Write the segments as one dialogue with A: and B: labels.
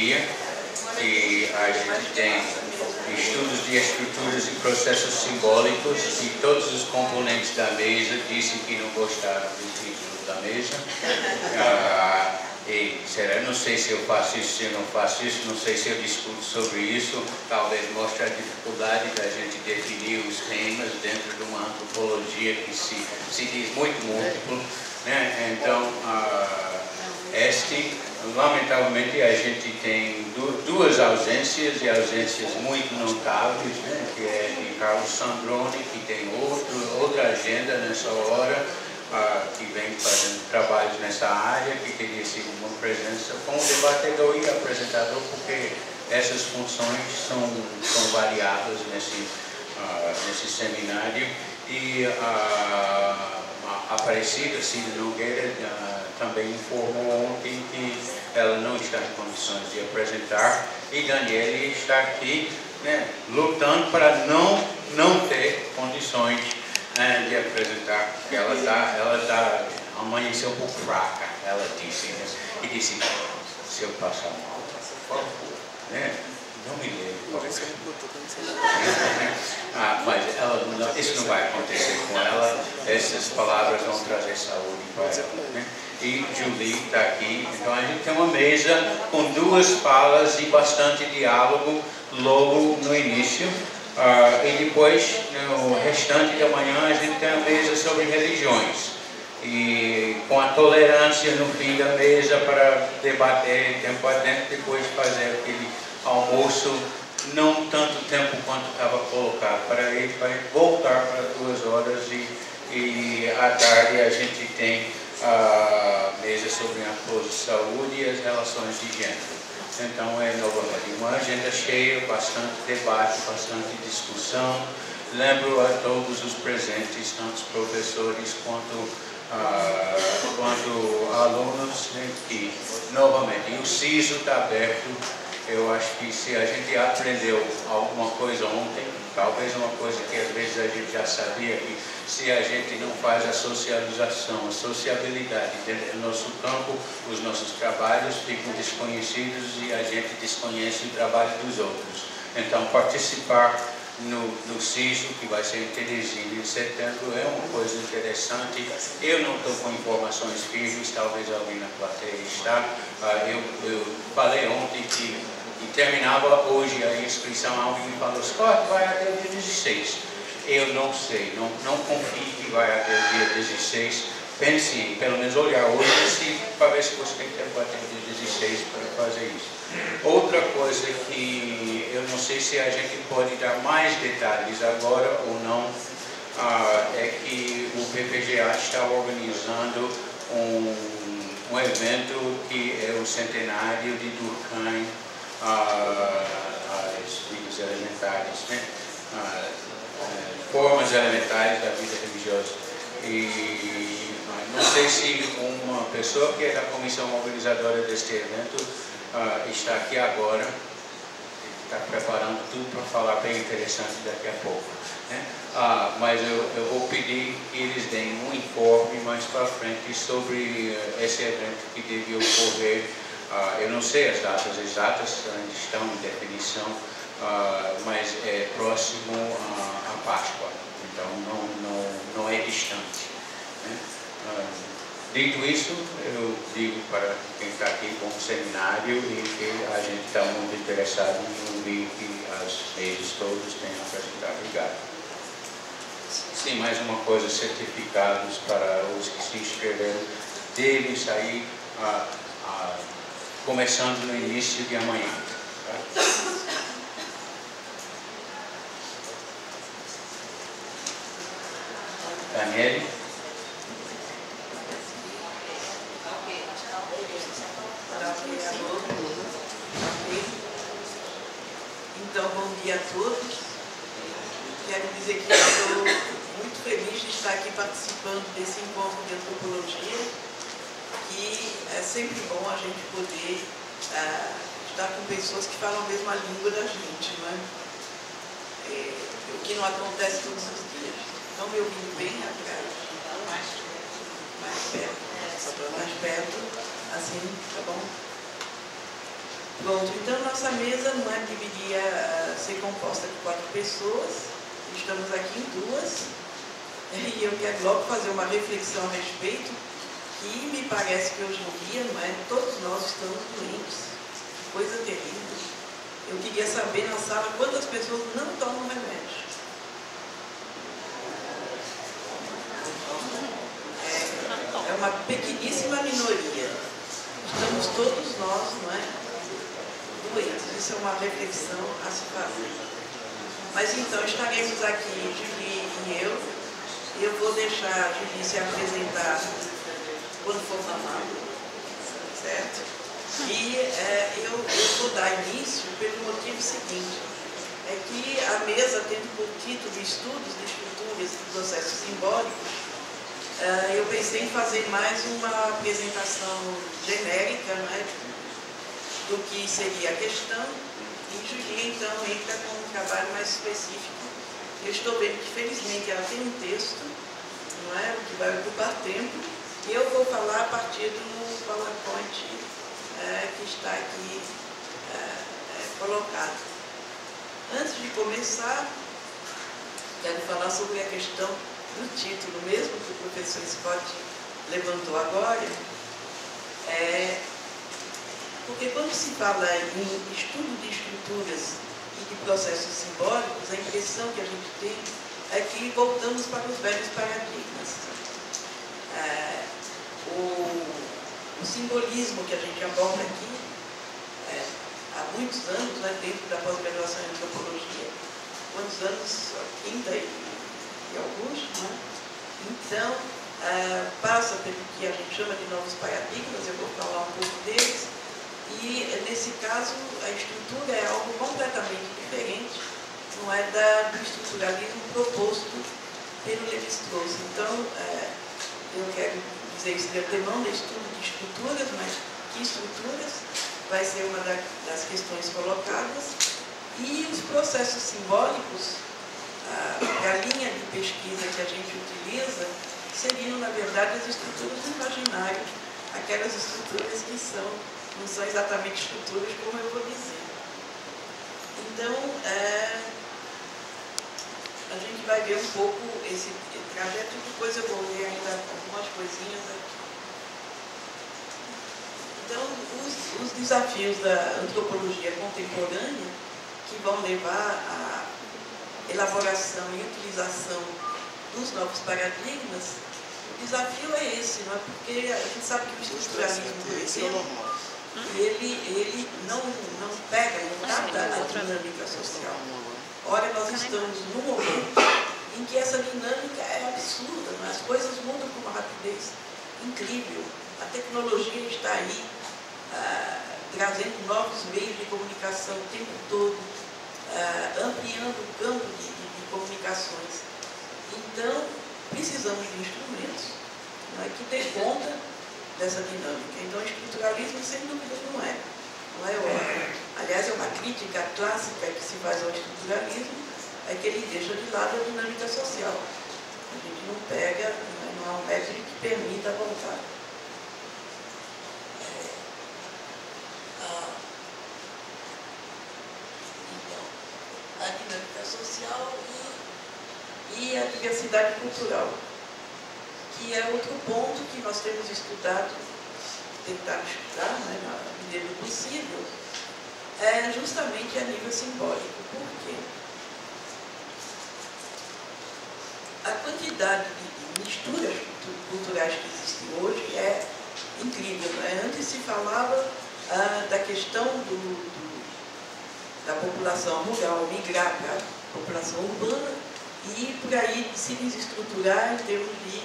A: dia, que a gente tem estudos de estruturas e processos simbólicos, e todos os componentes da mesa dizem que não gostaram do título da mesa. Não sei se eu faço isso, se eu não faço isso, não sei se eu discuto sobre isso, talvez mostre a dificuldade da gente definir os temas dentro de uma antropologia que se diz muito múltiplo, né? Então, lamentavelmente, a gente tem duas ausências, e ausências muito notáveis, né? Que é de Carlos Sandrone, que tem outra agenda nessa hora, que vem fazendo trabalhos nessa área, que teria sido uma presença como debatedor e apresentador, porque essas funções são variadas nesse seminário. E a Aparecida Cida Nogueira também informou ontem que ela não está em condições de apresentar, e Daniele está aqui, né, lutando para não ter condições de apresentar, porque ela amanheceu um pouco fraca, ela disse, né? E disse, se eu passar mal, por favor, né? Não me leve. Mas isso não vai acontecer com ela, essas palavras vão trazer saúde para ela, né? E Julie está aqui, então a gente tem uma mesa com duas falas e bastante diálogo logo no início. E depois, no restante da manhã, a gente tem a mesa sobre religiões. E com a tolerância no fim da mesa para debater tempo adentro, depois fazer aquele almoço, não tanto tempo quanto estava colocado, para voltar para 2 horas, e à tarde a gente tem a mesa sobre a pose de saúde e as relações de gênero. Então é novamente uma agenda cheia, bastante debate, bastante discussão. Lembro a todos os presentes, tanto os professores quanto alunos, né, que novamente o CISO está aberto. Eu acho que se a gente aprendeu alguma coisa ontem, talvez uma coisa que às vezes a gente já sabia, que se a gente não faz a socialização, a sociabilidade dentro do nosso campo, os nossos trabalhos ficam desconhecidos e a gente desconhece o trabalho dos outros. Então, participar no CISO, que vai ser em Teresina em setembro, é uma coisa interessante. Eu não estou com informações firmes, talvez alguém na plateia está. Eu falei ontem que terminava hoje a inscrição, alguém me falou, Scott, vai até o dia 16. Eu não sei, não confio que vai até o dia 16. Pense em, pelo menos, olhar hoje para ver se você tem tempo até o dia 16 para fazer isso. Outra coisa que eu não sei se a gente pode dar mais detalhes agora ou não, é que o PPGA está organizando um evento que é o centenário de Durkheim, as vidas elementares, né? Formas elementares da vida religiosa. E não sei se uma pessoa que é da comissão mobilizadora deste evento está aqui agora, está preparando tudo para falar bem interessante daqui a pouco, né? Mas eu vou pedir que eles deem um informe mais para frente sobre esse evento que deve ocorrer. Eu não sei as datas exatas, ainda estão em definição, mas é próximo à Páscoa, então não é distante, né? Dito isso, eu digo para quem está aqui com o seminário e que a gente está muito interessado em ouvir que as redes todas têm a apresentar. Obrigado. Sim, mais uma coisa, certificados para os que se inscreveram devem sair começando no início de amanhã. Tá? Daniele?
B: Então, bom dia a todos. Quero dizer que estou muito feliz de estar aqui participando desse encontro de antropologia, que é sempre bom a gente poder estar com pessoas que falam a mesma língua da gente, não é? O que não acontece todos os dias. Estão me ouvindo bem, mais perto, assim, tá bom? Pronto, então nossa mesa não é, deveria ser composta de 4 pessoas, estamos aqui em 2, e eu quero logo fazer uma reflexão a respeito, que me parece que hoje em dia, não é, todos nós estamos doentes, coisa terrível. Eu queria saber na sala quantas pessoas não tomam remédio. É uma pequeníssima minoria. Estamos todos nós, não é, doentes. Isso é uma reflexão a se fazer. Mas então, estaremos aqui, Julie e eu. Eu vou deixar a Julie se apresentar quando for chamado, certo? E eu vou dar início pelo motivo seguinte, é que a mesa, tendo por título Estudos de Estruturas e Processos Simbólicos, eu pensei em fazer mais uma apresentação genérica, né, do que seria a questão, e Julie, então, entra com um trabalho mais específico. Eu estou vendo que, felizmente, ela tem um texto, não é, que vai ocupar tempo, e eu vou falar a partir do PowerPoint que está aqui colocado. Antes de começar, quero falar sobre a questão do título mesmo, que o professor Scott levantou agora, porque quando se fala em estudo de estruturas e de processos simbólicos, a impressão que a gente tem é que voltamos para os velhos paradigmas. O simbolismo que a gente aborda aqui, há muitos anos, né, dentro da pós-graduação em antropologia, quantos anos? 30 e alguns, né? Então, passa pelo que a gente chama de novos paradigmas, eu vou falar um pouco deles, e nesse caso a estrutura é algo completamente diferente, não é do estruturalismo proposto pelo Lévi-Strauss. Então, eu quero dizer isso de antemão, de estudo de estruturas, mas que estruturas vai ser uma das questões colocadas, e os processos simbólicos, a linha de pesquisa que a gente utiliza, seriam, na verdade, as estruturas do imaginário, aquelas estruturas que não são exatamente estruturas, como eu vou dizer. Então, a gente vai ver um pouco esse trajeto, depois eu vou ler ainda algumas coisinhas aqui. Então, os desafios da antropologia contemporânea, que vão levar à elaboração e utilização dos novos paradigmas, o desafio é esse, não é? Porque a gente sabe que o estruturalismo, por exemplo, ele não pega, não trata a dinâmica social. Ora, nós estamos num momento em que essa dinâmica é absurda, não é? As coisas mudam com uma rapidez incrível. A tecnologia está aí, trazendo novos meios de comunicação o tempo todo, ampliando o campo de comunicações. Então, precisamos de instrumentos, não é, que dê conta dessa dinâmica. Então, o estruturalismo, sem dúvida, não é. Aliás, é uma crítica clássica que se faz ao estruturalismo, é que ele deixa de lado a dinâmica social. A gente não pega, não há um método que permita voltar. Então, a dinâmica social e a diversidade cultural, que é outro ponto que nós temos estudado, tentado estudar, né, na medida do possível, justamente a nível simbólico. Por quê? A quantidade de misturas culturais que existem hoje é incrível, né? Antes se falava da questão da população rural migrar para a população urbana e por aí se desestruturar em termos de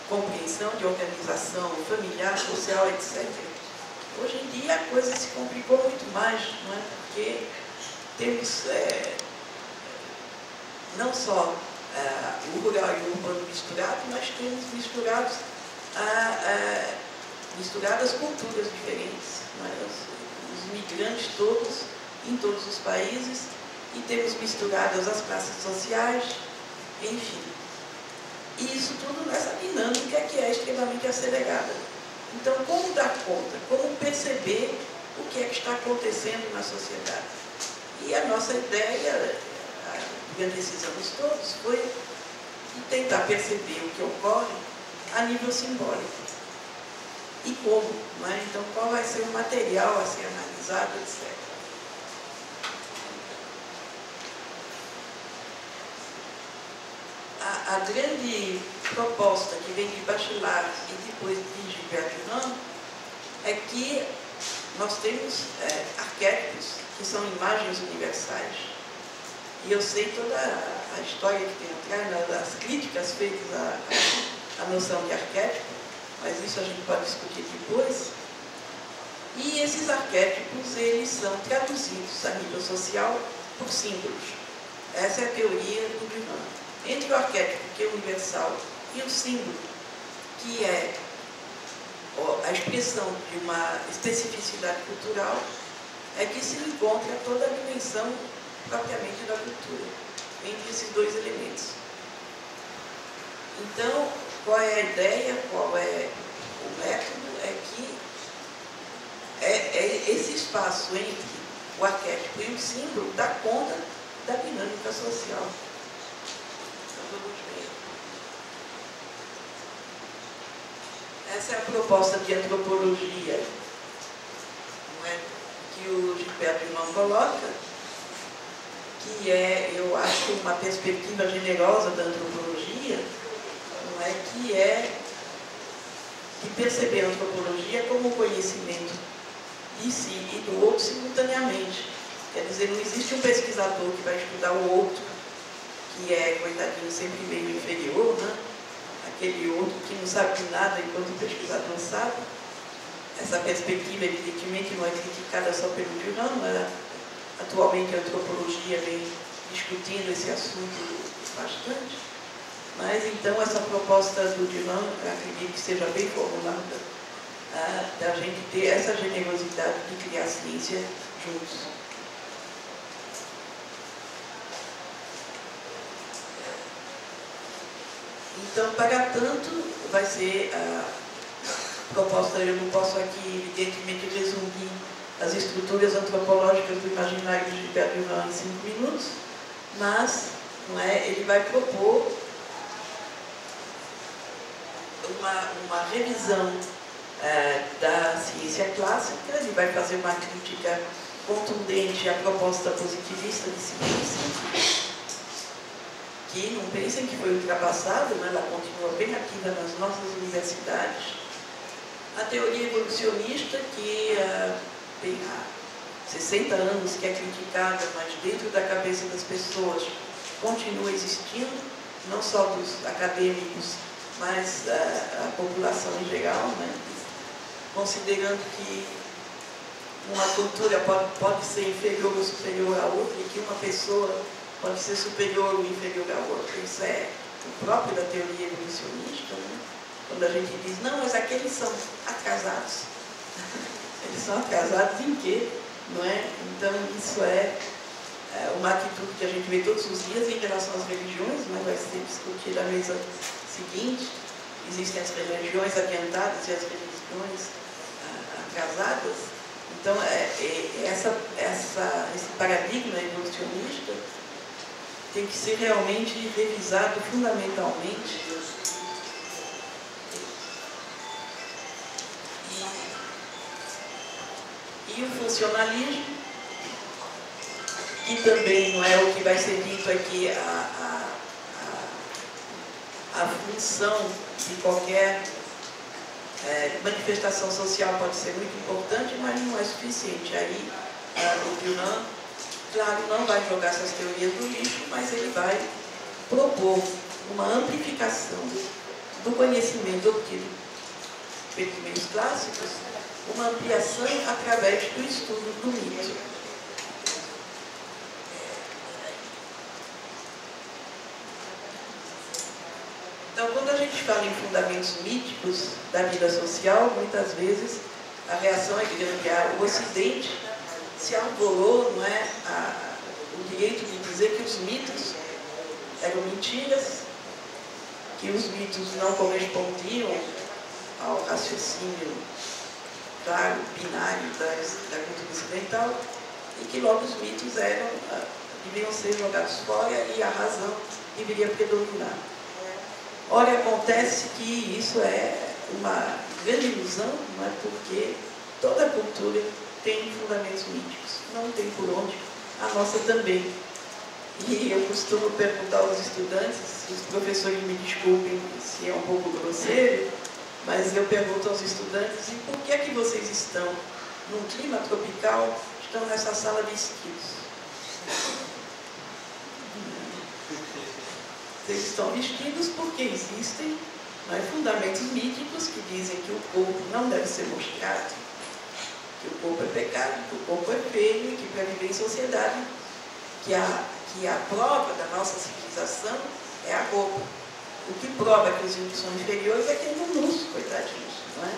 B: compreensão, de organização familiar, social, etc. Hoje em dia a coisa se complicou muito mais, não é? Porque temos não só o rural e o urbano misturado, mas temos misturadas culturas diferentes, não é? Os migrantes todos, em todos os países, e temos misturadas as classes sociais, enfim. E isso tudo nessa dinâmica que é extremamente acelerada. Então, como dar conta? Como perceber o que é que está acontecendo na sociedade. E a nossa ideia, durante esses anos todos, foi tentar perceber o que ocorre a nível simbólico. E como, não é? Então, qual vai ser o material a ser analisado, etc. A grande proposta que vem de Bachelard e depois de Gilbert Durand é que nós temos arquétipos que são imagens universais. E eu sei toda a história que tem atrás, as críticas feitas à noção de arquétipo, mas isso a gente pode discutir depois. E esses arquétipos, eles são traduzidos a nível social por símbolos. Essa é a teoria do Durand. Entre o arquétipo, que é universal, e o símbolo, que é a expressão de uma especificidade cultural, é que se encontra toda a dimensão propriamente da cultura, entre esses dois elementos. Então, qual é a ideia, qual é o método? É que esse espaço entre o arquétipo e o símbolo dá conta da dinâmica social. Essa é a proposta de antropologia, não é? Que o Gilbert Durand coloca, que é, eu acho, uma perspectiva generosa da antropologia, não é? Que é de perceber a antropologia como conhecimento de si e do outro simultaneamente. Quer dizer, não existe um pesquisador que vai estudar o outro, que é, coitadinho, sempre meio inferior, né? Aquele outro que não sabe de nada enquanto o pesquisador sabe. Essa perspectiva, evidentemente, não é criticada só pelo Durand, mas atualmente a antropologia vem discutindo esse assunto bastante. Mas, então, essa proposta do Durand, eu acredito que seja bem formulada, da gente ter essa generosidade de criar ciência juntos. Então, para tanto, vai ser a proposta, eu não posso aqui, evidentemente, resumir as estruturas antropológicas do imaginário de Gilbert Durand em 5 minutos, mas não é, ele vai propor uma revisão da ciência clássica, ele vai fazer uma crítica contundente à proposta positivista de ciência, que não pensem que foi ultrapassada, mas ela continua bem ativa nas nossas universidades. A teoria evolucionista, que tem há 60 anos que é criticada, mas dentro da cabeça das pessoas continua existindo, não só dos acadêmicos, mas a população em geral, né? Considerando que uma cultura pode ser inferior ou superior à outra, e que uma pessoa pode ser superior ou inferior à outra. Isso é o próprio da teoria evolucionista, né? Quando a gente diz, não, mas aqueles são atrasados. Eles são atrasados em quê? Não é? Então, isso é uma atitude que a gente vê todos os dias em relação às religiões, mas vai ser discutida na mesa seguinte. Existem as religiões adiantadas e as religiões atrasadas. Então, esse paradigma evolucionista tem que ser realmente revisado fundamentalmente. E o funcionalismo, que também não é o que vai ser dito aqui, a função de qualquer manifestação social pode ser muito importante, mas não é suficiente. Aí o Durand, claro, não vai jogar essas teorias no lixo, mas ele vai propor uma amplificação do conhecimento obtido pelos meios clássicos, uma ampliação através do estudo do mito. Então, quando a gente fala em fundamentos míticos da vida social, muitas vezes a reação é grande. O Ocidente se arvorou, não é, o direito de dizer que os mitos eram mentiras, que os mitos não correspondiam ao raciocínio claro, binário da cultura ocidental, e que logo os mitos deviam ser jogados fora e a razão deveria predominar. Ora, acontece que isso é uma grande ilusão, não é? Porque toda cultura tem fundamentos míticos, não tem por onde, a nossa também. E eu costumo perguntar aos estudantes, os professores me desculpem se é um pouco grosseiro, mas eu pergunto aos estudantes, e por que é que vocês estão num clima tropical, estão nessa sala vestidos? Vocês estão vestidos porque existem fundamentos míticos que dizem que o corpo não deve ser mostrado, que o corpo é pecado, que o corpo é feio e que para viver em sociedade, que a prova da nossa civilização é a roupa. O que prova que os índios são inferiores é que eles andam nus, coitadinhos, não é?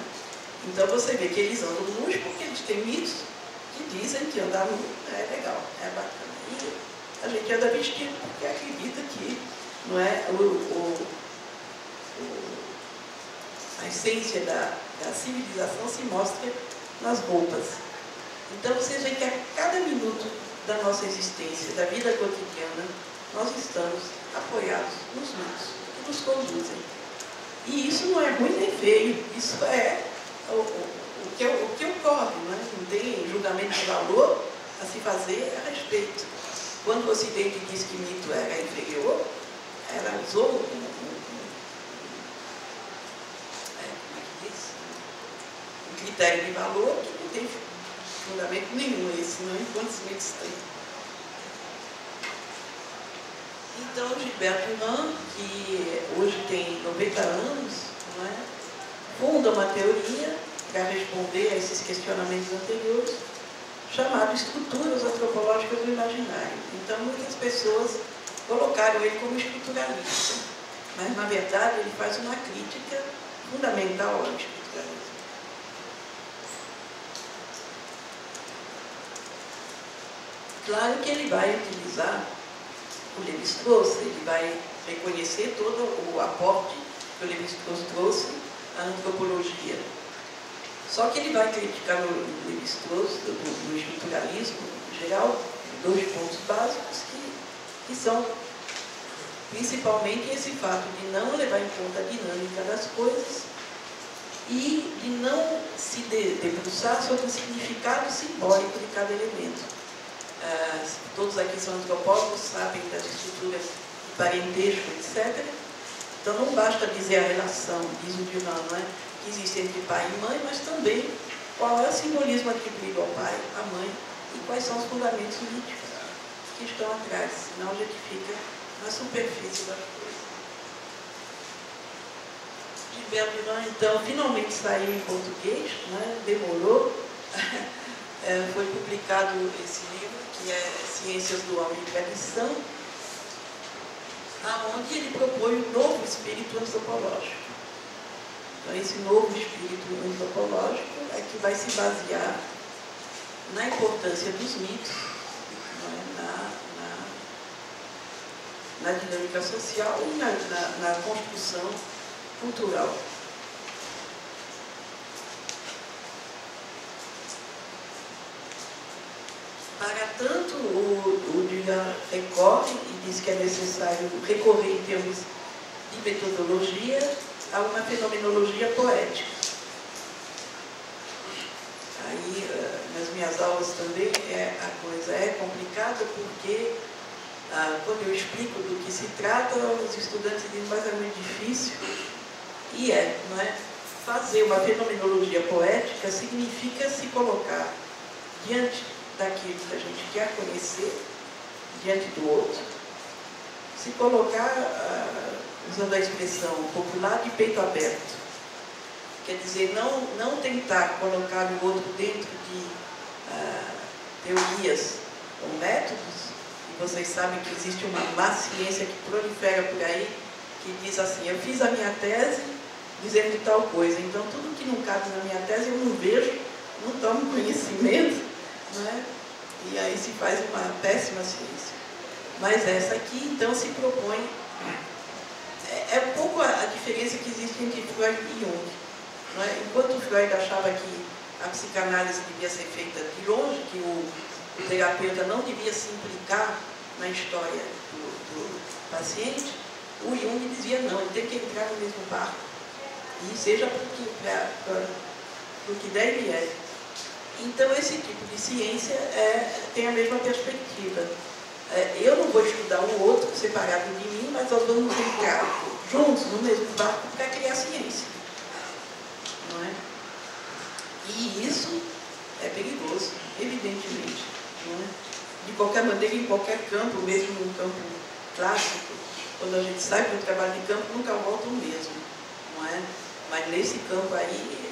B: Então você vê que eles andam nus porque eles têm mitos que dizem que andar nu é legal, é bacana. E a gente anda vestido porque acredita que não é, a essência da civilização se mostra nas roupas. Então vocês veem que a cada minuto da nossa existência, da vida cotidiana, nós estamos apoiados nos mitos que nos conduzem. E isso não é ruim nem feio, isso é o que ocorre, né? Não tem julgamento de valor a se fazer a respeito. Quando o Ocidente diz que mito era inferior, ela usou um critério de valor que não tem fundamento nenhum, esse não é quantos mitos tem. Então, Gilbert Durand, que hoje tem 90 anos, não é, funda uma teoria para responder a esses questionamentos anteriores, chamada Estruturas Antropológicas do Imaginário. Então, muitas pessoas colocaram ele como estruturalista, mas, na verdade, ele faz uma crítica fundamental ao estruturalismo. Claro que ele vai utilizar o Lévi-Strauss, ele vai reconhecer todo o aporte que o Lévi-Strauss trouxe à antropologia. Só que ele vai criticar no Lévi-Strauss, no estruturalismo em geral, dois pontos básicos que são principalmente esse fato de não levar em conta a dinâmica das coisas e de não se debruçar sobre o significado simbólico de cada elemento. Todos aqui são antropólogos, sabem das estruturas de parentesco, etc. Então não basta dizer a relação, diz o Durand, não é? Que existe entre pai e mãe, mas também qual é o simbolismo atribuído ao pai, à mãe, e quais são os fundamentos míticos que estão atrás, senão a gente fica na superfície das coisas. Gilbert Durand, então, finalmente saiu em português, né? Demorou, foi publicado esse livro, que é Ciências do Homem e Tradição, aonde ele propõe um novo espírito antropológico. Então, esse novo espírito antropológico é que vai se basear na importância dos mitos, na dinâmica social e na construção cultural. Para tanto, o Durand recorre e diz que é necessário recorrer em termos de metodologia a uma fenomenologia poética. Aí, nas minhas aulas também, a coisa é complicada porque, quando eu explico do que se trata, os estudantes dizem, mas é muito difícil. E não é? Fazer uma fenomenologia poética significa se colocar diante daquilo que a gente quer conhecer, diante do outro, se colocar, usando a expressão popular, de peito aberto. Quer dizer, não tentar colocar o outro dentro de teorias ou métodos, e vocês sabem que existe uma má ciência que prolifera por aí, que diz assim, eu fiz a minha tese dizendo tal coisa, então tudo que não cabe na minha tese eu não vejo, não tomo conhecimento, não é? E aí se faz uma péssima ciência. Mas essa aqui, então, se propõe... É um pouco a diferença que existe entre Freud e Jung. Não é? Enquanto Freud achava que a psicanálise devia ser feita de longe, que o terapeuta não devia se implicar na história do paciente, o Jung dizia não, ele tem que entrar no mesmo barco, e seja para o que der e vier. Então, esse tipo de ciência tem a mesma perspectiva. Eu não vou estudar o outro separado de mim, mas nós vamos entrar juntos no mesmo barco para criar ciência. Não é? E isso é perigoso, evidentemente. Não é? De qualquer maneira, em qualquer campo, mesmo no campo clássico, quando a gente sai para o trabalho de campo, nunca volta o mesmo. Não é? Mas nesse campo aí,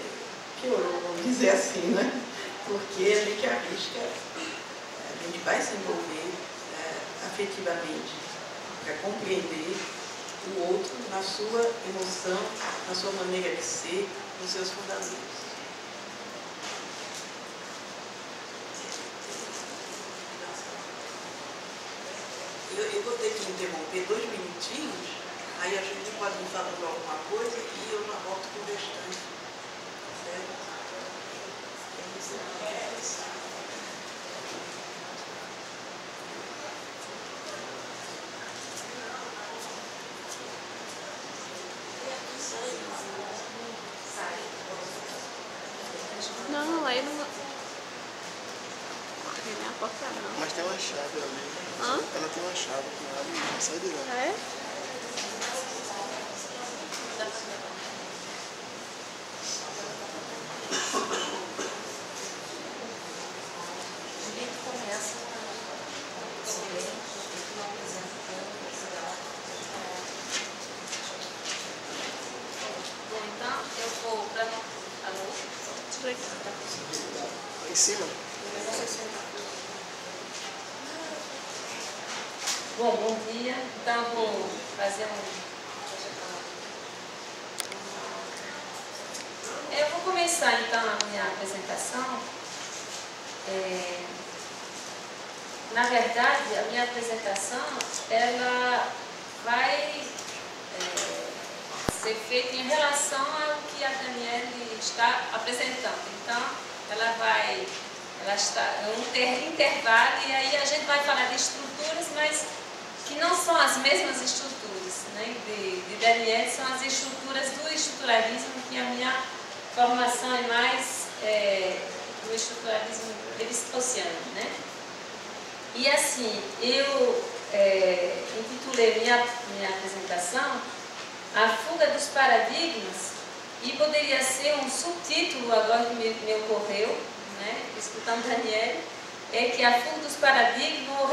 B: piorou, vamos dizer assim, né? Porque a gente arrisca, a gente vai se envolver afetivamente para compreender o outro na sua emoção, na sua maneira de ser, nos seus fundamentos. Eu vou ter que interromper 2 minutinhos, aí a gente pode ir falando alguma coisa e eu já volto com o restante. Certo?
C: Não, aí não. Nem a porta não.
D: Mas tem uma chave ali.
C: Hã?
D: Ela tem uma chave que abre e não sai de lá.
C: É?
E: Então, eu vou para... Alô?
D: Em cima.
E: Bom dia. Então, eu vou fazer Eu vou começar, então, a minha apresentação. Na verdade, a minha apresentação, ela vai ser feita em relação ao que a Daniele está apresentando. Então, ela está um intervalo, e aí a gente vai falar de estruturas, mas que não são as mesmas estruturas, né? De Daniele, são as estruturas do estruturalismo, que a minha formação é mais do estruturalismo aristoteliano, né? E assim, eu intitulei minha apresentação A Fuga dos Paradigmas, e poderia ser um subtítulo agora que me ocorreu, né, escutando Daniele, é que a fuga dos paradigmas, ou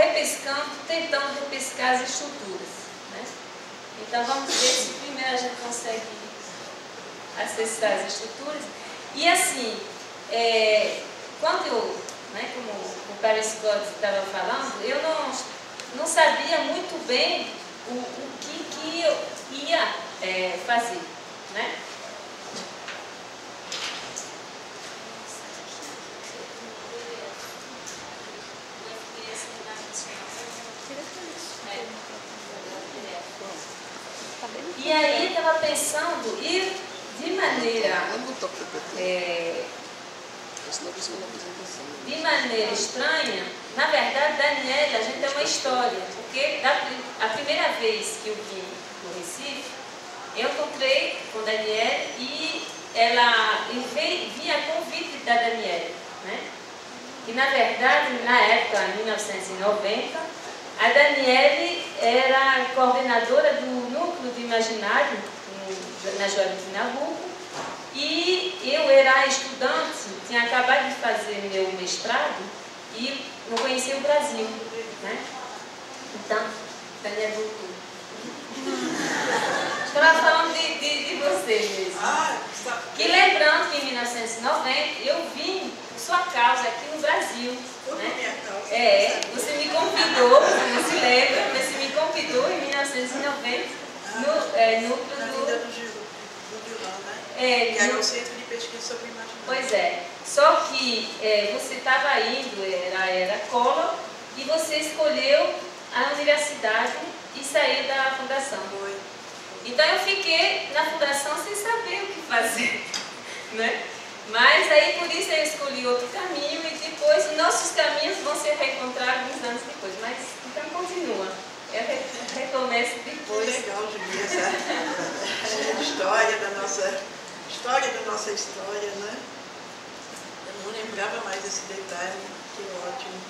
E: tentando repescar as estruturas. Né? Então vamos ver se primeiro a gente consegue acessar as estruturas. E assim, quando eu, né, como o Perry Scott estava falando, eu não sabia muito bem o que eu ia fazer. Né? E aí estava pensando, e de maneira estranha, na verdade, Daniele, a gente tem uma história, porque a primeira vez que eu vim no Recife, eu encontrei com Daniele e ela vinha a convite da Daniele, né? E na verdade, na época, em 1990, a Daniele era coordenadora do Núcleo de Imaginário na Joaquim de Nabuco, e eu era estudante, tinha acabado de fazer meu mestrado e não conhecia o Brasil, né? Então, Daniele voltou. Estava falando de você mesmo. E lembrando que em 1990 eu vim por sua causa aqui no Brasil. Né? Você me convidou, você não se lembra, mas você me convidou em 1990 no núcleo do
B: que era o Centro de Pesquisa sobre Imaginação.
E: Pois é, só que você estava indo, era Collor, e você escolheu a universidade e saiu da fundação. Então eu fiquei na fundação sem saber o que fazer, né? Mas aí por isso eu escolhi outro caminho e depois os nossos caminhos vão se reencontrar alguns anos depois. Mas então continua. Eu recomeço depois.
B: Que legal, Julia, essa história da nossa história, né? Eu não lembrava mais desse detalhe, que ótimo.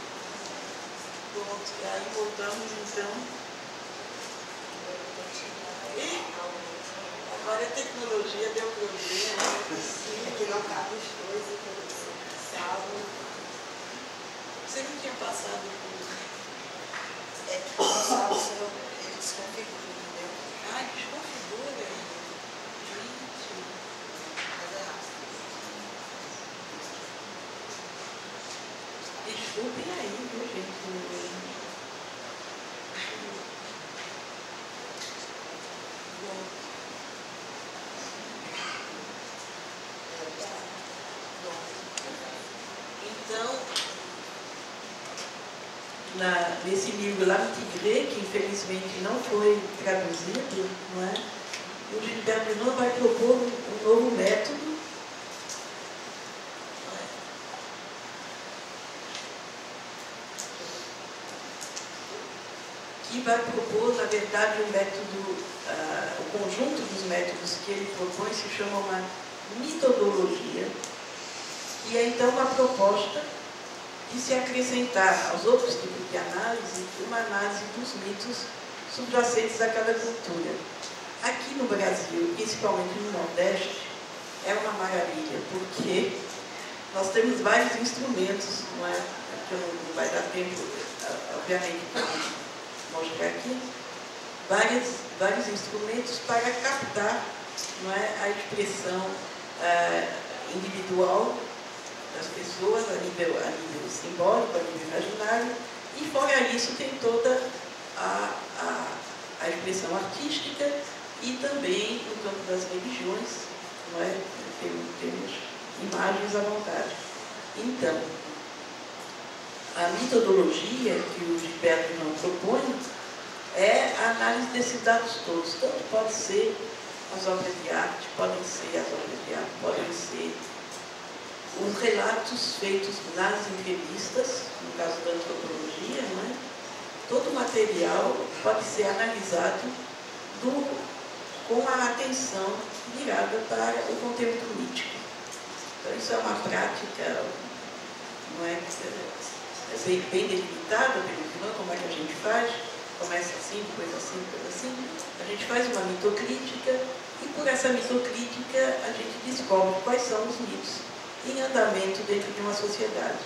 B: Pronto, e aí voltamos então. E agora a tecnologia deu problema.
C: Sim, que não acaba os dois e salvo.
B: Você não tinha passado por.
C: O salvo ele desconfigura, entendeu?
B: Ai, desconfigura. Gente.
C: Mas é rápido.
B: Desculpem aí, viu, gente? Bom. Então, nesse livro L'Art Tigré, que infelizmente não foi traduzido, não é? O Gilberto Junot vai propor um novo método. Que vai propor, na verdade, um método, o conjunto dos métodos que ele propõe se chama uma mitodologia, e é então uma proposta de se acrescentar aos outros tipos de análise uma análise dos mitos subjacentes àquela cultura. Aqui no Brasil, principalmente no Nordeste, é uma maravilha, porque nós temos vários instrumentos, não é? Que não vai dar tempo, obviamente, para mostrar aqui, vários instrumentos para captar, não é, a expressão individual das pessoas a nível simbólico, a nível imaginário, e fora isso tem toda a expressão artística e também no campo das religiões, não é? Temos imagens à vontade. Então, a metodologia que o Gilberto Junot propõe é a análise desses dados todos. Tanto pode ser as obras de arte, podem ser os relatos feitos nas entrevistas, no caso da antropologia, não é? Todo o material pode ser analisado com a atenção virada para o conteúdo mítico. Então, isso é uma prática, não é? Bem delimitada pelo Junot, como é que a gente faz, começa assim, depois assim, depois assim. A gente faz uma mitocrítica e por essa mitocrítica a gente descobre quais são os mitos em andamento dentro de uma sociedade.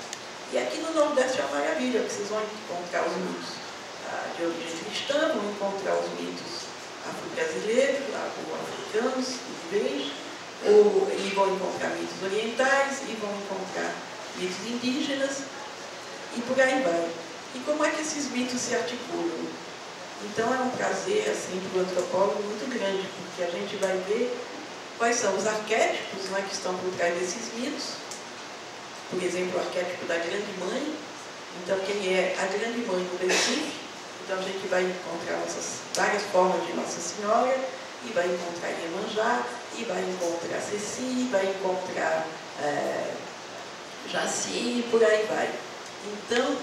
B: E aqui no Nordeste é uma maravilha, porque vocês vão encontrar os mitos de origem cristã, vão encontrar os mitos afro-brasileiros, ou africanos, de vez, e vão encontrar mitos orientais, e vão encontrar mitos indígenas, e por aí vai. E como é que esses mitos se articulam? Então é um prazer, assim, para o antropólogo muito grande, porque a gente vai ver quais são os arquétipos, não é, que estão por trás desses mitos. Por exemplo, o arquétipo da grande mãe. Então, quem é a grande mãe do Recife? Então, a gente vai encontrar várias formas de Nossa Senhora, e vai encontrar Iemanjá, e vai encontrar Ceci, vai encontrar Jaci, e por aí vai. Então,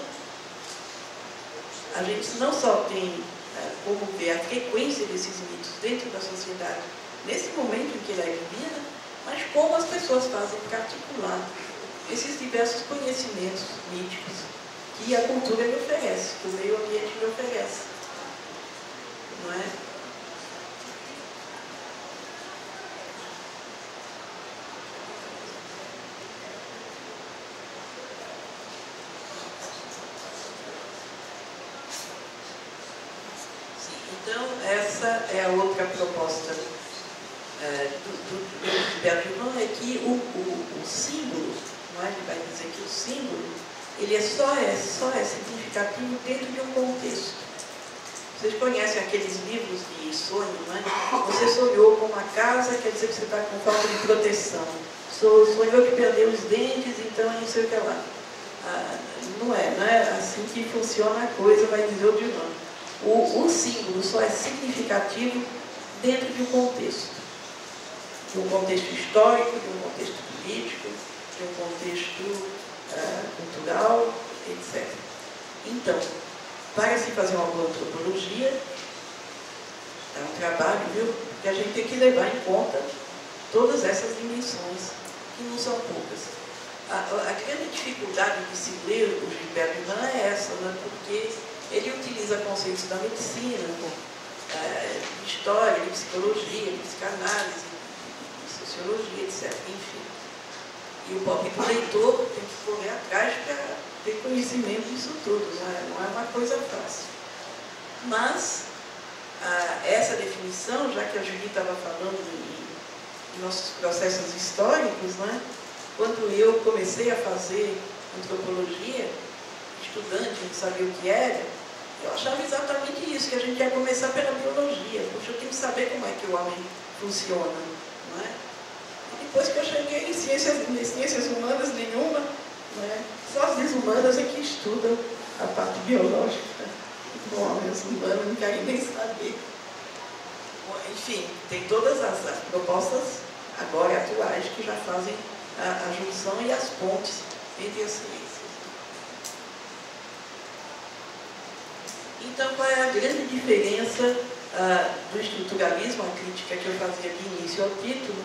B: a gente não só tem como ver a frequência desses mitos dentro da sociedade, nesse momento em que ela é vivida, mas como as pessoas fazem para articular esses diversos conhecimentos míticos que a cultura me oferece, que o meio ambiente me oferece. Não é? Então, essa é a outra proposta do Gilberto Junot, é que o símbolo, não é? Ele vai dizer que o símbolo, ele só é significativo dentro de um contexto. Vocês conhecem aqueles livros de sonho, não é? Você sonhou com uma casa, quer dizer que você está com falta de proteção. Sonhou que perdeu os dentes, então não sei o que lá. Não é assim que funciona a coisa, vai dizer o Junot. O símbolo só é significativo dentro de um contexto. de um contexto histórico, de um contexto político, de um contexto cultural, etc. Então, para se fazer uma boa antropologia, é um trabalho, viu? Que a gente tem que levar em conta todas essas dimensões, que não são poucas. A grande dificuldade de se ler o Gilbert Durand é essa, né? Porque ele utiliza conceitos da medicina, de história, de psicologia, de psicanálise, de sociologia, etc. Enfim. E o pobre do leitor tem que correr atrás para ter conhecimento disso tudo, não é uma coisa fácil. Mas, essa definição, já que a Julie estava falando de nossos processos históricos, né? Quando eu comecei a fazer antropologia, estudante, não sabia o que era, eu achava exatamente isso, que a gente ia começar pela biologia. Poxa, eu tenho que saber como é que o homem funciona, não é? E depois que eu cheguei em ciências humanas nenhuma, não é? Só as desumanas é que estudam a parte biológica do homem, as humanas não querem nem saber. Enfim, tem todas as propostas agora atuais que já fazem a junção e as pontes entre as ciências. Então, qual é a grande diferença do estruturalismo, a crítica que eu fazia de início ao título,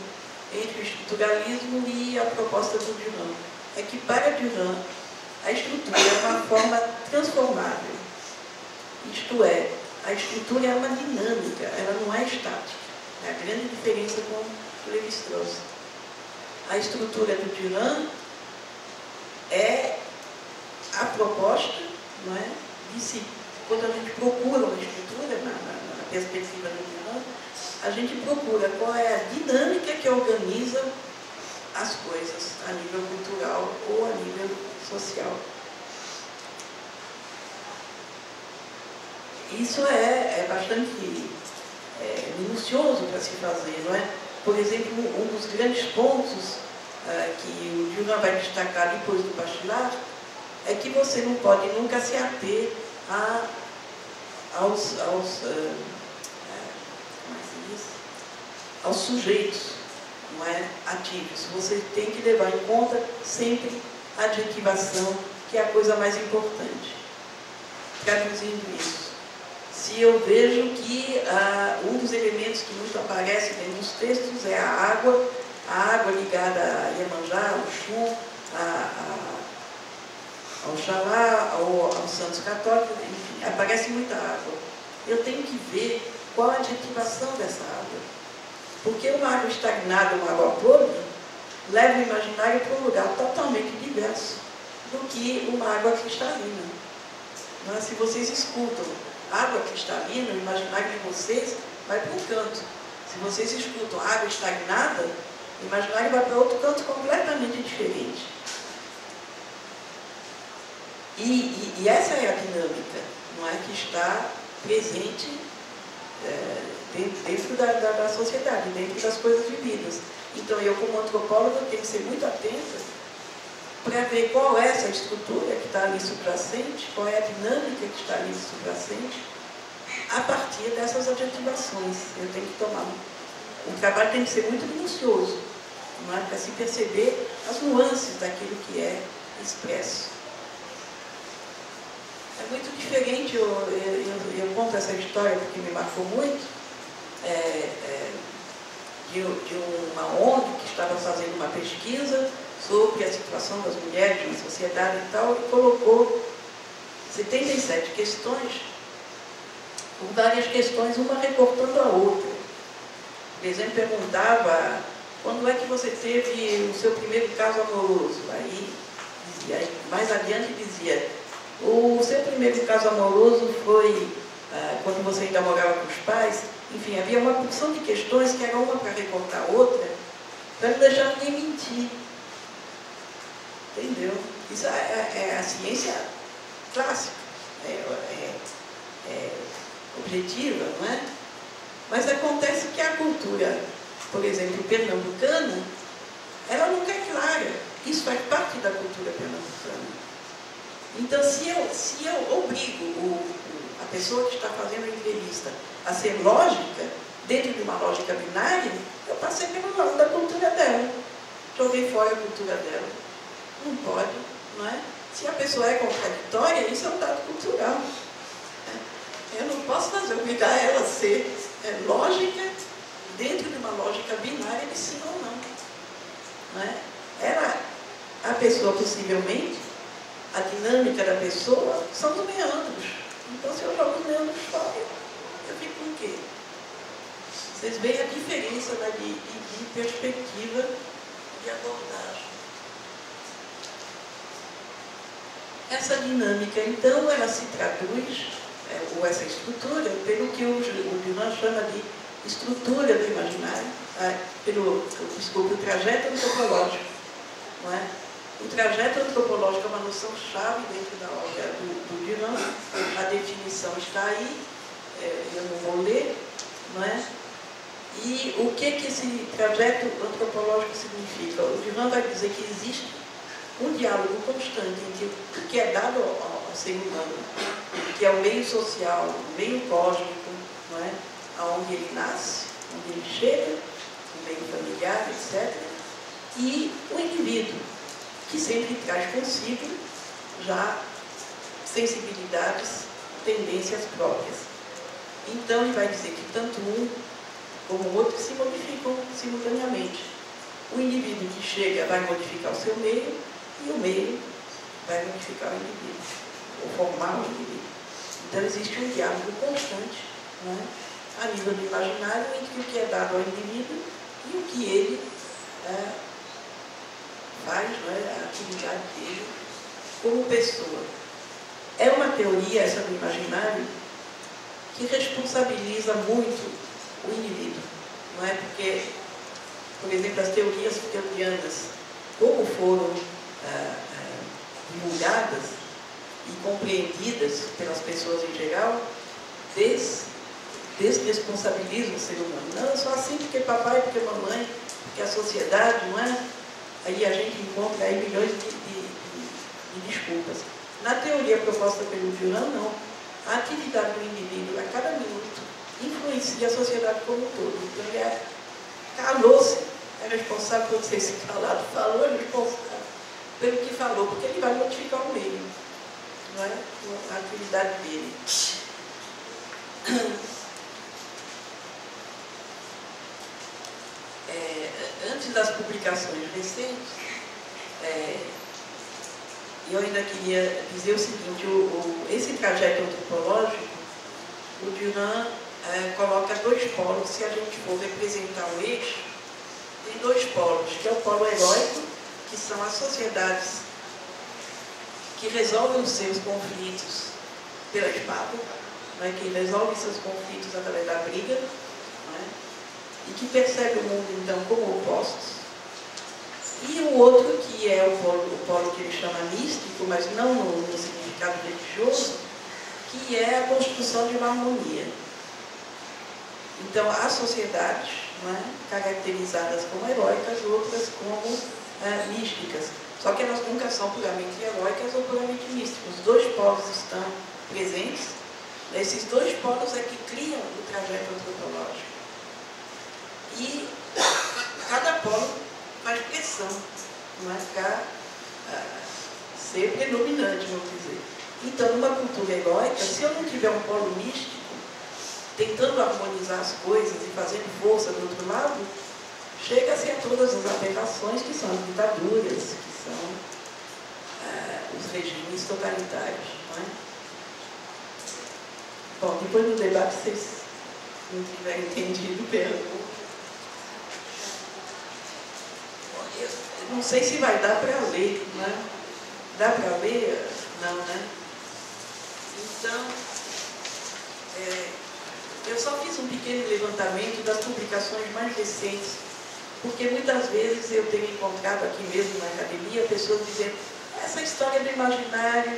B: entre o estruturalismo e a proposta do Durand? É que, para Durand, a estrutura é uma forma transformável. Isto é, a estrutura é uma dinâmica, ela não é estática. É a grande diferença com o Lévi-Strauss. A estrutura do Durand é a proposta, não é, de si. Quando a gente procura uma estrutura, na perspectiva do Durand, a gente procura qual é a dinâmica que organiza as coisas a nível cultural ou a nível social. Isso é bastante minucioso para se fazer, não é? Por exemplo, um dos grandes pontos que o Durand vai destacar depois do Bachelard é que você não pode nunca se ater aos sujeitos, não é, ativos. Você tem que levar em conta sempre a adjetivação, que é a coisa mais importante. Traduzindo isso, se eu vejo que um dos elementos que muito aparece dentro dos textos é a água ligada a Iemanjá, ao Xum, ao Oxalá, aos santos católicos, enfim, aparece muita água. Eu tenho que ver qual a adjetivação dessa água. Porque uma água estagnada, uma água podre, leva o imaginário para um lugar totalmente diverso do que uma água cristalina. Mas, se vocês escutam água cristalina, o imaginário de vocês vai para um canto. Se vocês escutam água estagnada, o imaginário vai para outro canto completamente diferente. E essa é a dinâmica, não é, que está presente dentro da sociedade, dentro das coisas vividas. Então, eu, como antropóloga, tenho que ser muito atenta para ver qual é essa estrutura que está ali subjacente, qual é a dinâmica que está ali subjacente, a partir dessas adjetivações. Eu tenho que tomar. O trabalho tem que ser muito minucioso, não é, para se perceber as nuances daquilo que é expresso. É muito diferente, eu conto essa história porque me marcou muito, de uma ONG que estava fazendo uma pesquisa sobre a situação das mulheres na sociedade e tal, e colocou 77 questões, com várias questões, uma recortando a outra. Por exemplo, perguntava: quando é que você teve o seu primeiro caso amoroso? Aí dizia, mais adiante dizia: o seu primeiro caso amoroso foi quando você ainda morava com os pais. Enfim, havia uma porção de questões que era uma para recortar a outra, para não deixar ninguém mentir. Entendeu? Isso é a ciência clássica, objetiva, não é? Mas acontece que a cultura, por exemplo, pernambucana, ela nunca é clara. Isso faz parte da cultura pernambucana. Então, se eu obrigo a pessoa que está fazendo a entrevista a ser lógica, dentro de uma lógica binária, eu passei pelo lado da cultura dela. Joguei fora a cultura dela. Não pode, não é? Se a pessoa é contraditória, isso é um dado cultural. Eu não posso obrigar ela a ser lógica dentro de uma lógica binária de sim ou não. Não é? A pessoa, possivelmente, a dinâmica da pessoa são os meandros. Então, se eu jogo os meandros fora, eu fico com o quê? Vocês veem a diferença de perspectiva de abordagem. Essa dinâmica, então, ela se traduz, ou essa estrutura, pelo que o Durand chama de estrutura do imaginário, o trajeto antropológico. Não é? O trajeto antropológico é uma noção chave dentro da obra do Durand. A definição está aí, eu não vou ler, não é? E o que esse trajeto antropológico significa? O Durand vai dizer que existe um diálogo constante entre o que é dado ao ser humano, que é o meio social, o meio cósmico, não é? Aonde ele nasce, onde ele chega, o meio familiar, etc., e o indivíduo, que sempre traz consigo já sensibilidades, tendências próprias. Então, ele vai dizer que tanto um como o outro se modificam simultaneamente. O indivíduo que chega vai modificar o seu meio e o meio vai modificar o indivíduo, ou formar o indivíduo. Então, existe um diálogo constante, não é? A nível do imaginário, entre o que é dado ao indivíduo e o que ele faz, não é? A atividade dele como pessoa. É uma teoria, essa do imaginário, que responsabiliza muito o indivíduo, não é? Porque, por exemplo, as teorias freudianas, como foram divulgadas e compreendidas pelas pessoas em geral, desresponsabilizam o ser humano. Não, é só assim porque papai, porque mamãe, porque a sociedade, não é? Aí a gente encontra aí milhões de desculpas. Na teoria proposta pelo Durand, não. A atividade do indivíduo, a cada minuto, influencia a sociedade como um todo. Então, ele calou-se, é responsável por ser calado, falou, é responsável pelo que falou, porque ele vai modificar o meio, não é? A atividade dele. Antes das publicações recentes, eu ainda queria dizer o seguinte, esse trajeto antropológico, o Durand coloca dois polos. Se a gente for representar o eixo, tem dois polos, que é o polo heróico, que são as sociedades que resolvem os seus conflitos pela espada, né, que resolvem seus conflitos através da briga, né, e que percebem o mundo, então, como opostos. E o outro, que é o polo que ele chama místico, mas não no significado religioso, que é a construção de uma harmonia. Então, há sociedades, não é, caracterizadas como heróicas, outras como místicas. Só que elas nunca são puramente heróicas ou puramente místicas. Os dois polos estão presentes. Esses dois polos é que criam o trajeto antropológico. E cada polo faz pressão, não é, para ser predominante, vamos dizer. Então, numa cultura heróica, se eu não tiver um polo místico, tentando harmonizar as coisas e fazendo força do outro lado, chega-se a todas as aberrações que são as ditaduras, que são os regimes totalitários. Não é? Bom, depois do debate, vocês não tiverem entendido, perguntam. Eu não sei se vai dar para ler, não é? Dá para ler? Não, né? Então, eu só fiz um pequeno levantamento das publicações mais recentes, porque muitas vezes eu tenho encontrado aqui mesmo na academia pessoas dizendo: essa história do imaginário,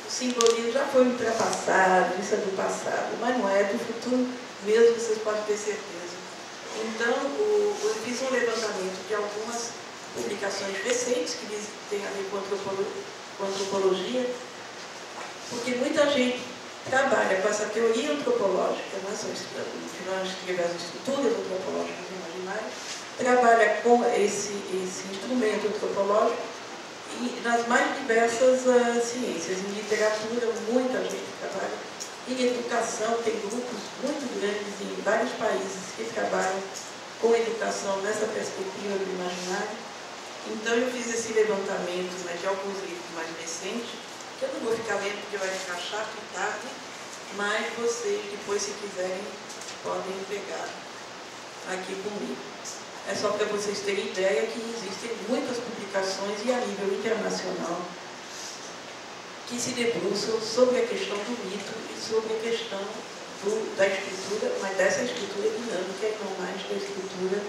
B: o simbolismo já foi ultrapassado, isso é do passado, mas não é, do futuro mesmo, vocês podem ter certeza. Então, eu fiz um levantamento de algumas publicações recentes que têm a ver com antropologia, porque muita gente trabalha com essa teoria antropológica, né, que nós escrevemos as estruturas antropológicas do imaginário, trabalha com esse instrumento antropológico e nas mais diversas ciências. Em literatura, muita gente trabalha. Em educação, tem grupos muito grandes em vários países que trabalham com educação nessa perspectiva do imaginário. Então, eu fiz esse levantamento, né, de alguns livros mais recentes, que eu não vou ficar lendo porque vai ficar chato e tarde, mas vocês, depois, se quiserem, podem pegar aqui comigo. É só para vocês terem ideia que existem muitas publicações e a nível internacional que se debruçam sobre a questão do mito e sobre a questão da estrutura, mas dessa estrutura dinâmica e não mais da estrutura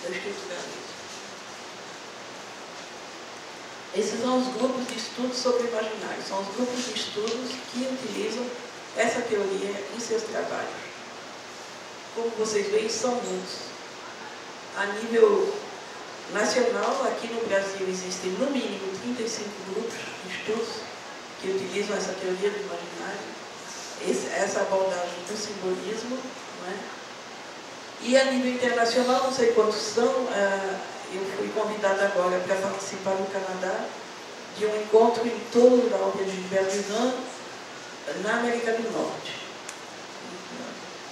B: mesmo. Esses são os grupos de estudos sobre o imaginário, são os grupos de estudos que utilizam essa teoria em seus trabalhos. Como vocês veem, são muitos. A nível nacional, aqui no Brasil, existem no mínimo 35 grupos de estudos que utilizam essa teoria do imaginário, essa abordagem do simbolismo, não é? E a nível internacional, não sei quantos são, eu fui convidada agora para participar no Canadá de um encontro em torno da obra de Gilbert Durand na América do Norte.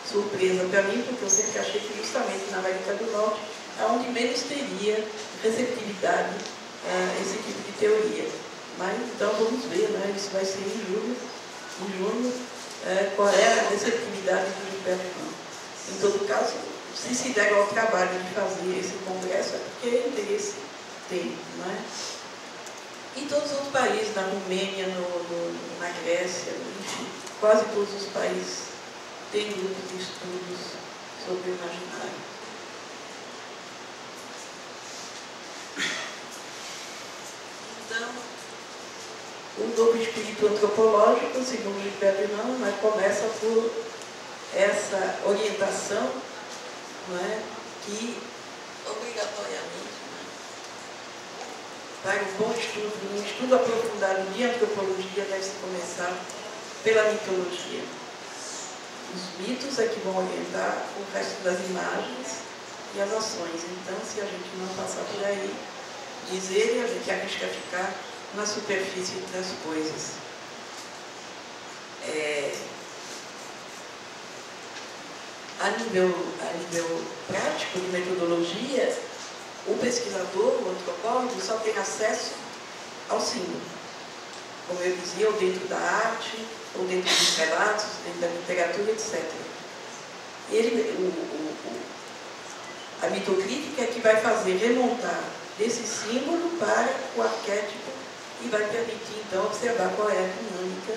B: Surpresa para mim, porque eu sempre achei que justamente na América do Norte é onde menos teria receptividade esse tipo de teoria. Mas então vamos ver, né? Isso vai ser em junho, qual é a receptividade do Gilbert Durand. Em todo caso, se der ao trabalho de fazer esse congresso, é porque interesse tem, não é? Em todos os outros países, na Romênia, na Grécia, enfim, quase todos os países têm grupos de estudos sobre o imaginário. Então, o novo espírito antropológico, segundo Gilbert Durand, né, começa por essa orientação, não é, que obrigatoriamente, para um bom estudo, um estudo aprofundado de antropologia, deve-se começar pela mitologia. Os mitos é que vão orientar o resto das imagens e as ações. Então, se a gente não passar por aí, diz ele, a gente arrisca ficar na superfície das coisas. A nível prático, de metodologia, o pesquisador, o antropólogo, só tem acesso ao símbolo. Como eu dizia, ou dentro da arte, ou dentro dos relatos, dentro da literatura, etc. A mitocrítica é que vai fazer remontar desse símbolo para o arquétipo e vai permitir, então, observar qual é a dinâmica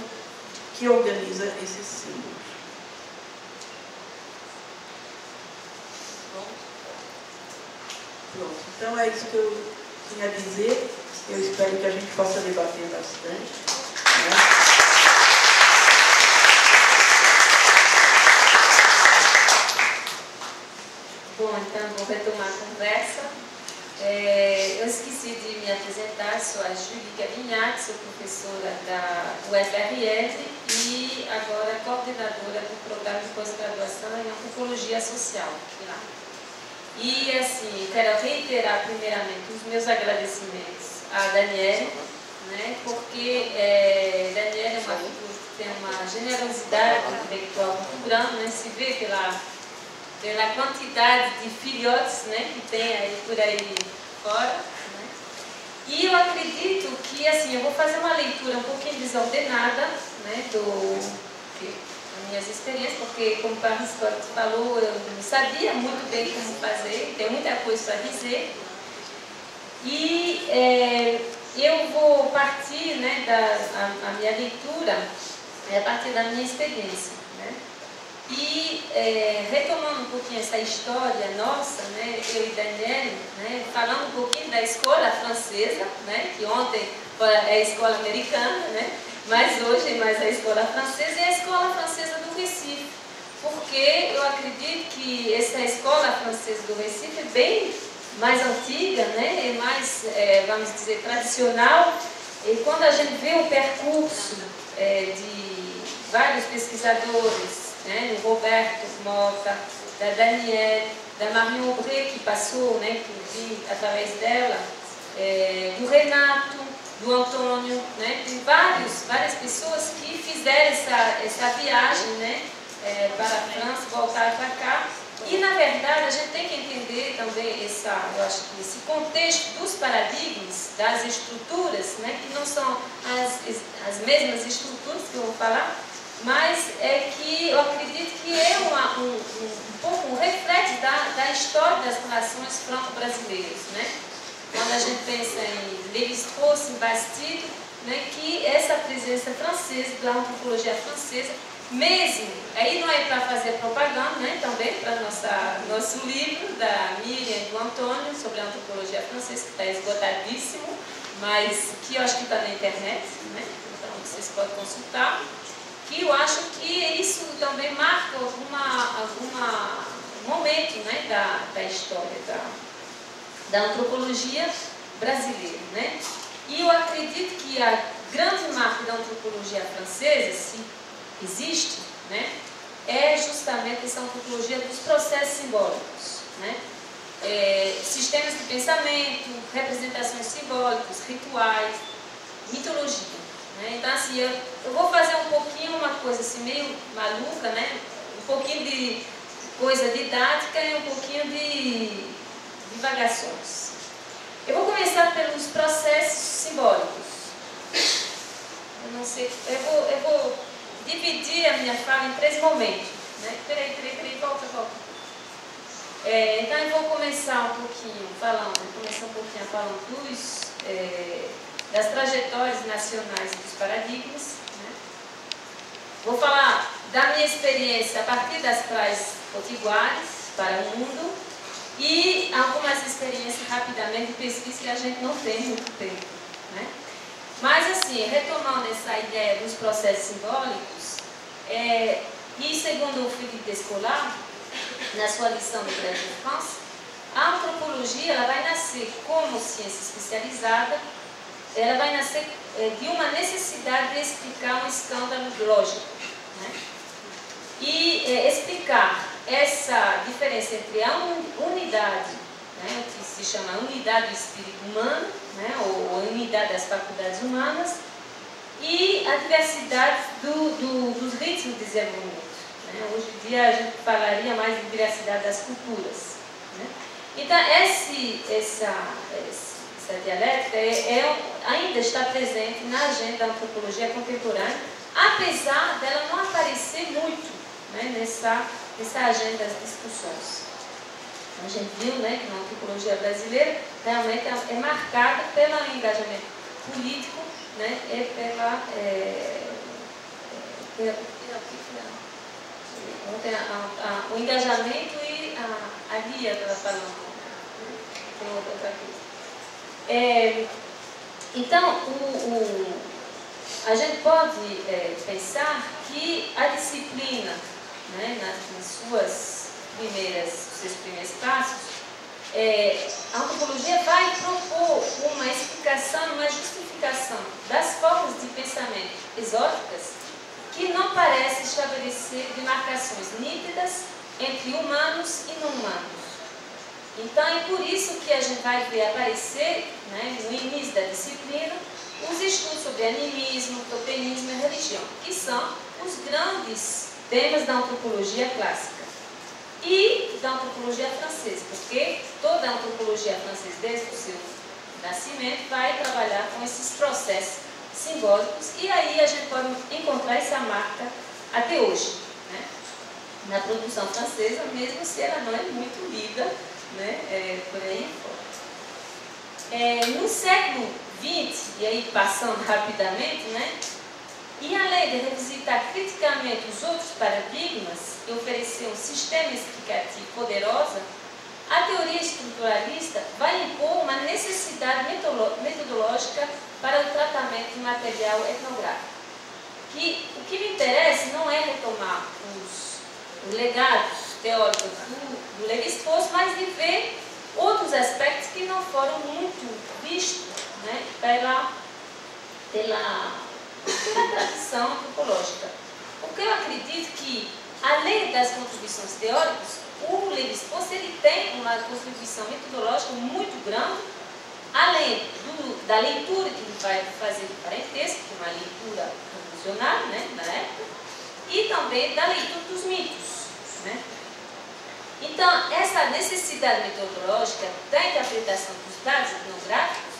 B: que organiza esses símbolos. Pronto. Então, é isso que eu tinha a dizer. Eu espero que a gente possa debater bastante, né?
E: Bom, então vou retomar a conversa. Eu esqueci de me apresentar, sou a Julie Cavignac, sou professora da UFRN e agora coordenadora do programa de pós-graduação em Antropologia Social. E assim, quero reiterar primeiramente os meus agradecimentos a Daniele, né, porque Daniele é uma figura que tem uma generosidade intelectual muito grande, né, se vê pela quantidade de filhotes, né, que tem aí por aí fora. Né. E eu acredito que, assim, eu vou fazer uma leitura um pouquinho desordenada, né, das minhas experiências, porque, como o Paris Scott falou, eu não sabia muito bem como fazer, tem muita coisa para dizer. E eu vou partir, né, a minha leitura a partir da minha experiência. Né. E retomando um pouquinho essa história nossa, né, eu e Daniele, né, falando um pouquinho da escola francesa, né, que ontem é a escola americana, né, mas hoje é mais a escola francesa e a escola francesa do Recife, porque eu acredito que essa escola francesa do Recife é bem mais antiga, né, é mais, vamos dizer, tradicional, e quando a gente vê o percurso vários pesquisadores, né, do Roberto Mota, da Danielle, da Marion Aubry, que passou, né, que vi através dela, do Renato, do Antônio, né, tem várias pessoas que fizeram essa viagem, né, para a França, voltaram para cá. E, na verdade, a gente tem que entender também eu acho que esse contexto dos paradigmas, das estruturas, né, que não são as mesmas estruturas que eu vou falar, mas é que eu acredito que é um reflexo da história das relações franco-brasileiras, né? Quando a gente pensa em Lévi-Strauss, em Bastide, né, que essa presença francesa, da antropologia francesa, mesmo, aí não é para fazer propaganda, né, também para nosso livro da Miriam e do Antônio sobre a antropologia francesa, que está esgotadíssimo, mas que eu acho que está na internet, né, então vocês podem consultar, que eu acho que isso também marca algum momento, né, da história da antropologia brasileira, né? E eu acredito que a grande marca da antropologia francesa, se existe, né, é justamente essa antropologia dos processos simbólicos, né? Sistemas de pensamento, representações simbólicas, rituais, mitologia, né? Então, assim, eu vou fazer um pouquinho uma coisa assim meio maluca, né? Um pouquinho de coisa didática e um pouquinho de divagações. Eu vou começar pelos processos simbólicos. Eu não sei, eu vou dividir a minha fala em 3 momentos, né? Peraí, volta. Então eu vou começar um pouquinho falando das trajetórias nacionais dos paradigmas, né? Vou falar da minha experiência a partir das praias potiguares para o mundo e algumas experiências rapidamente de pesquisa que a gente não tem muito tempo, né? Mas assim, retomando essa ideia dos processos simbólicos, e segundo o Philippe Descola, na sua lição do Collège de France, a antropologia ela vai nascer como ciência especializada, ela vai nascer de uma necessidade de explicar um escândalo lógico, né? E explicar essa diferença entre a unidade, né, que se chama unidade do espírito humano, né, ou unidade das faculdades humanas, e a diversidade dos ritmos de desenvolvimento, né? Hoje em dia a gente falaria mais de diversidade das culturas, né? Então essa dialética ainda está presente na agenda da antropologia contemporânea, apesar dela não aparecer muito, né, nessa agenda das discussões. A gente viu, né, que a antropologia brasileira realmente é marcada pelo engajamento político, né, e o engajamento e a guia que ela falou, tem outra coisa. Então, a gente pode pensar que a disciplina, né, nos seus primeiros passos, a antropologia vai propor uma explicação, uma justificação das formas de pensamento exóticas que não parecem estabelecer demarcações nítidas entre humanos e não humanos. Então é por isso que a gente vai ver aparecer, né, no início da disciplina, os estudos sobre animismo, totemismo e religião, que são os grandes temas da antropologia clássica e da antropologia francesa, porque toda a antropologia francesa, desde o seu nascimento, vai trabalhar com esses processos simbólicos, e aí a gente pode encontrar essa marca até hoje, né, na produção francesa, mesmo se ela não é muito lida, né, por aí fora. No século XX, e aí passando rapidamente, né, e além de revisitar criticamente os outros paradigmas e oferecer um sistema explicativo poderoso, a teoria estruturalista vai impor uma necessidade metodológica para o tratamento do material etnográfico. O que me interessa não é retomar os legados teóricos do Lévi-Strauss, mas de ver outros aspectos que não foram muito vistos, né, pela tradição antropológica. Porque eu acredito que, além das contribuições teóricas, o Lévi-Strauss ele tem uma contribuição metodológica muito grande, além da leitura que ele vai fazer do parentesco, que é uma leitura revolucionária, né, na época, e também da leitura dos mitos, né? Então, essa necessidade metodológica da interpretação dos dados etnográficos,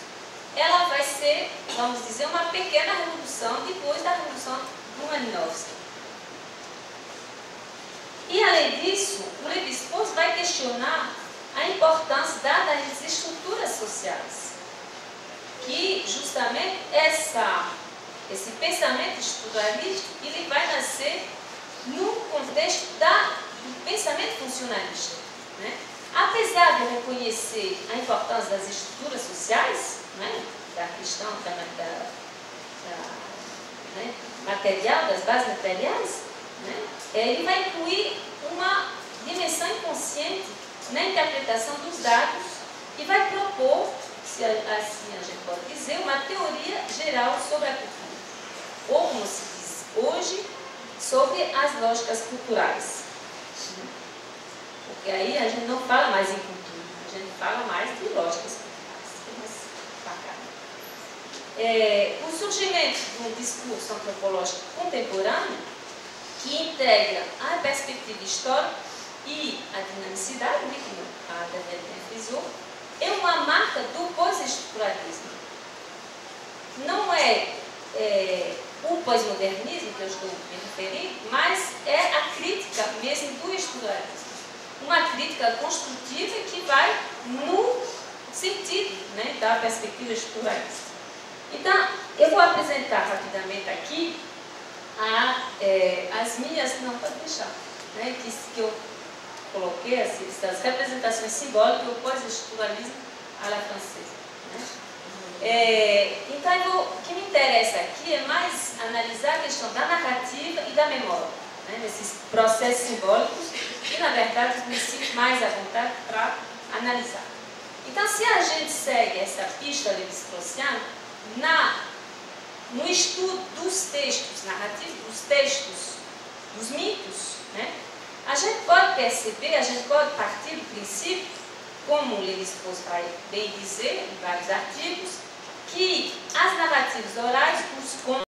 E: ela vai ser, vamos dizer, uma pequena revolução depois da Revolução do Malinowski. E, além disso, o Lévi-Strauss vai questionar a importância dada às estruturas sociais, que justamente esse pensamento estruturalista ele vai nascer no contexto do pensamento funcionalista, né? Apesar de reconhecer a importância das estruturas sociais, né, da questão né, material, das bases materiais, né, ele vai incluir uma dimensão inconsciente na interpretação dos dados e vai propor, se assim a gente pode dizer, uma teoria geral sobre a cultura, ou como se diz hoje, sobre as lógicas culturais. Porque aí a gente não fala mais em cultura, a gente fala mais de lógicas culturais, que é mais bacana. O surgimento de um discurso antropológico contemporâneo que integra a perspectiva histórica e a dinamicidade, como a Daniela frisou, é uma marca do pós-estruturalismo. Não é o pós-modernismo que eu estou me referindo, mas é a crítica mesmo do estruturalismo. Uma crítica construtiva que vai no sentido, né, da perspectiva estruturalista. Então, eu vou apresentar rapidamente aqui as minhas, não pode deixar, né, que eu coloquei, essas representações simbólicas do pós-estruturalismo à la francesa. Né? Então, o que me interessa aqui é mais analisar a questão da narrativa e da memória, né, nesses processos simbólicos, que na verdade me sinto mais à vontade para analisar. Então, se a gente segue essa pista lévi-straussiana no estudo dos textos narrativos, dos textos, dos mitos, né, a gente pode perceber, a gente pode partir do princípio, como o Lévi-Strauss vai bem dizer em vários artigos, que as narrativas orais, os contos,